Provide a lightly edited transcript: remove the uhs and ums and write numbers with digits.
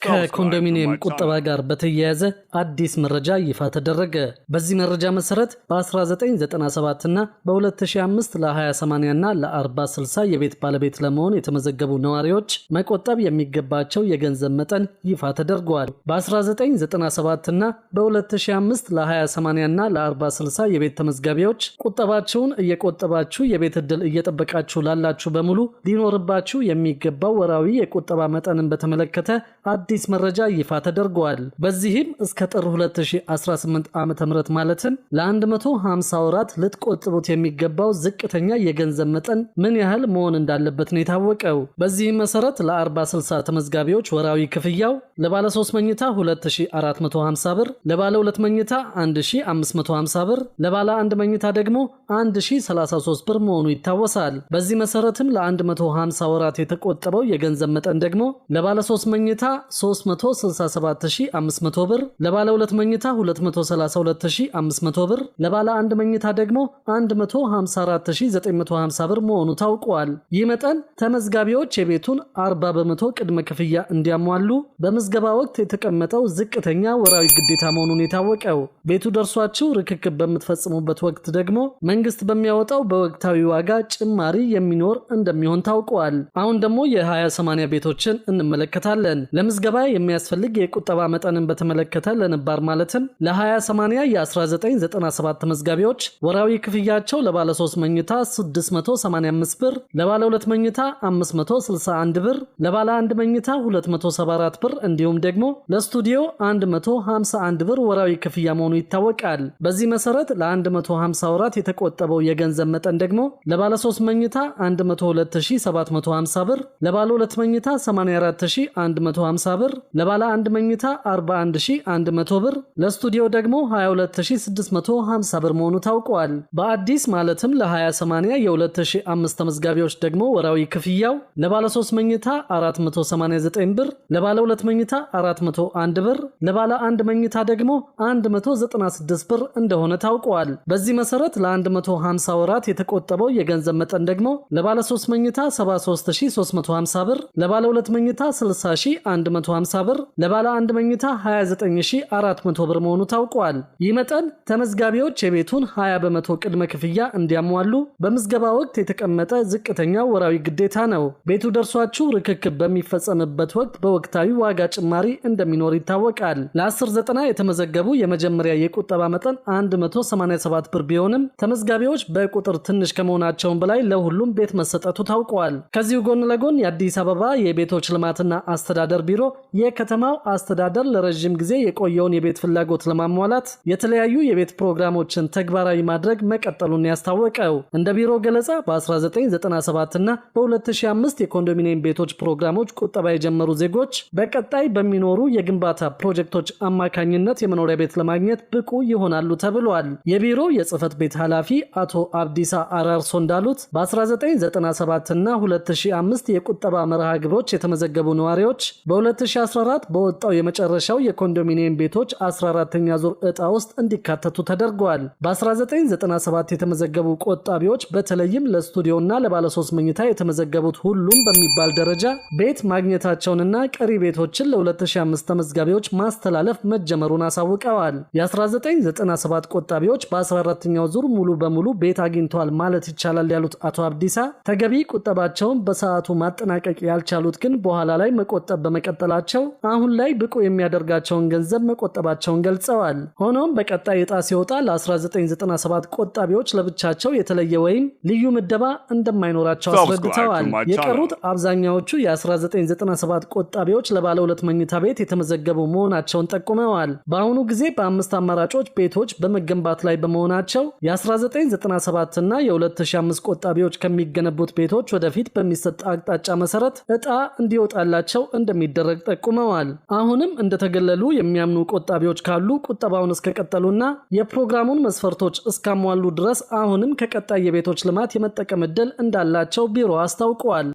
ከኮንዶሚኒየም ቁጠባ ጋር በተያያዘ አዲስ መረጃ ይፋ ተደረገ። በዚህ መረጃ መሰረት በ1997 እና በ2005 ለ20/80 እና ለ40/60 የቤት ባለቤት ለመሆን የተመዘገቡ ነዋሪዎች መቆጠብ የሚገባቸው የገንዘብ መጠን ይፋ ተደርጓል። በ1997 እና በ2005 ለ20/80 እና ለ40/60 የቤት ተመዝጋቢዎች ቁጠባችሁን እየቆጠባችሁ የቤት ዕድል እየጠበቃችሁ ላላችሁ በሙሉ ሊኖርባችሁ የሚገባው ወራዊ የቁጠባ መጠንን በተመለከተ አዲስ መረጃ ይፋ ተደርጓል። በዚህም እስከ ጥር 2018 ዓ.ም ማለትም ለ150 ወራት ልትቆጥቡት የሚገባው ዝቅተኛ የገንዘብ መጠን ምን ያህል መሆን እንዳለበት ነው የታወቀው። በዚህም መሰረት ለ40/60 ተመዝጋቢዎች ወራዊ ክፍያው ለባለ 3 መኝታ 2450 ብር፣ ለባለ 2 መኝታ 1550 ብር፣ ለባለ 1 መኝታ ደግሞ 1033 ብር መሆኑ ይታወሳል። በዚህ መሰረትም ለ150 ወራት የተቆጠበው የገንዘብ መጠን ደግሞ ለባለ 3 መኝታ 367500 ብር፣ ለባለ 2 መኝታ 232500 ብር፣ ለባለ 1 መኝታ ደግሞ 154950 ብር መሆኑ ታውቋል። ይህ መጠን ተመዝጋቢዎች የቤቱን 40% ቅድመ ክፍያ እንዲያሟሉ በምዝገባ ወቅት የተቀመጠው ዝቅተኛ ወራዊ ግዴታ መሆኑን የታወቀው። ቤቱ ደርሷችሁ ርክክብ በምትፈጽሙበት ወቅት ደግሞ መንግስት በሚያወጣው በወቅታዊ ዋጋ ጭማሪ የሚኖር እንደሚሆን ታውቋል። አሁን ደግሞ የ20/80 ቤቶችን እንመለከታለን። ለምዝገባ የሚያስፈልግ የቁጠባ መጠንን በተመለከተ ለነባር ማለትም ለ20/80 የ1997 ተመዝጋቢዎች ወራዊ ክፍያቸው ለባለ 3 መኝታ 685 ብር፣ ለባለ 2 መኝታ 561 ብር፣ ለባለ 1 መኝታ 274 ብር እንዲሁም ደግሞ ለስቱዲዮ 151 ብር ወራዊ ክፍያ መሆኑ ይታወቃል። በዚህ መሰረት ለ150 ወራት የተቆጠበው የገንዘብ መጠን ደግሞ ለባለ 3 መኝታ 102750 ብር፣ ለባለ 2 መኝታ 84150 ብር፣ ለባለ 1 መኝታ 41100 ብር፣ ለስቱዲዮ ደግሞ 22650 ብር መሆኑ ታውቋል። በአዲስ ማለትም ለ20/80 የ2005 ተመዝጋቢዎች ደግሞ ወራዊ ክፍያው ለባለ 3 መኝታ 489 ብር፣ ለባለ 2 መኝታ 401 ብር፣ ለባለ 1 መኝታ ደግሞ 196 ብር እንደሆነ ታውቋል። በዚህ መሰረት ለ150 ወራት የተቆጠበው የገንዘብ መጠን ደግሞ ለባለ 3 መኝታ 73350 ብር፣ ለባለ 2 መኝታ 60150 ብር፣ ለባለ 1 መኝታ 29400 ብር መሆኑ ታውቋል። ይህ መጠን ተመዝጋቢዎች የቤቱን 20% ቅድመ ክፍያ እንዲያሟሉ በምዝገባ ወቅት የተቀመጠ ዝቅተኛ ወራዊ ግዴታ ነው። ቤቱ ደርሷችሁ ርክክብ በሚፈጸምበት ወቅት በወቅታዊ ዋጋ ጭማሪ እንደሚኖር ይታወቃል። ለ10/90 የተመዘገቡ የመጀመሪያ የቁጠባ መጠን 187 ብር ቢሆንም ተመዝጋቢዎች በቁጥር ትንሽ ከመሆናቸውም በላይ ለሁሉም ቤት መሰጠቱ ታውቋል። ከዚሁ ጎን ለጎን የአዲስ አበባ የቤቶች ልማትና አስተዳደር ቢሮ የከተማው አስተዳደር ለረጅም ጊዜ የቆየውን የቤት ፍላጎት ለማሟላት የተለያዩ የቤት ፕሮግራሞችን ተግባራዊ ማድረግ መቀጠሉን ያስታወቀው። እንደ ቢሮ ገለጻ በ1997 እና በ2005 የኮንዶሚኒየም ቤቶች ፕሮግራሞች ቁጠባ የጀመሩ ዜጎች በቀጣይ በሚኖሩ የግንባታ ፕሮጀክቶች አማካኝነት የመኖሪያ ቤት ለማግኘት ብቁ ይሆናሉ ተብሏል። የቢሮ የጽህፈት ቤት ኃላፊ አቶ አብዲሳ አራርሶ እንዳሉት በ1997 እና 2005 የቁጠባ መርሃ ግብሮች የተመዘገቡ ነዋሪዎች በ2014 በወጣው የመጨረሻው የኮንዶሚኒየም ቤቶች 14ኛ ዙር ዕጣ ውስጥ እንዲካተቱ ተደርጓል። በ1997 የተመዘገቡ ቆጣቢዎች በተለይም ለስቱዲዮና ለባለ 3 መኝታ የተመዘገቡት ሁሉም በሚባል ደረጃ ቤት ማግኘታቸውንና ቀሪ ቤቶችን ለ2005 ተመዝጋቢዎች ማስተላለፍ መጀመሩን አሳውቀዋል። የ1997 ቆጣቢዎች በ14ኛው ዙር ሙሉ በሙሉ ቤት አግኝተዋል ማለት ይቻላል ያሉት አቶ አብዲሳ ተገቢ ቁጠባቸውን በሰዓቱ ማጠናቀቅ ያልቻሉት ግን በኋላ ላይ መቆጠብ በመቀጠላቸው አሁን ላይ ብቁ የሚያደርጋቸውን ገንዘብ መቆጠባቸውን ገልጸዋል። ሆኖም በቀጣይ ዕጣ ሲወጣ ለ1997 ቆጣቢዎች ለብቻቸው የተለየ ወይም ልዩ ምደባ እንደማይኖራቸው አስረድተዋል። የቀሩት አብዛኛዎቹ የ1997 ቆጣቢዎች ለባለ 2 መኝታ ቤት የተመዘገቡ መሆናቸውን ጠቁመዋል። በአሁኑ ጊዜ በ5 አማራጮች ቤቶች በመገንባት ላይ በመሆናቸው የ1997 እና የ2005 ቆጣቢዎች ከሚገነቡት ቤቶች ወደፊት በሚሰጥ አቅጣጫ መሰረት ዕጣ እንዲወጣላቸው እንደሚደረግ ጠቁመዋል። አሁንም እንደተገለሉ የሚያምኑ ቆጣቢዎች ካሉ ቁጠባውን እስከቀጠሉና የፕሮግራሙን መስፈርቶች እስካሟሉ ድረስ አሁንም ከቀጣይ የቤቶች ልማት የመጠቀም ዕድል እንዳላቸው ቢሮ አስታውቋል።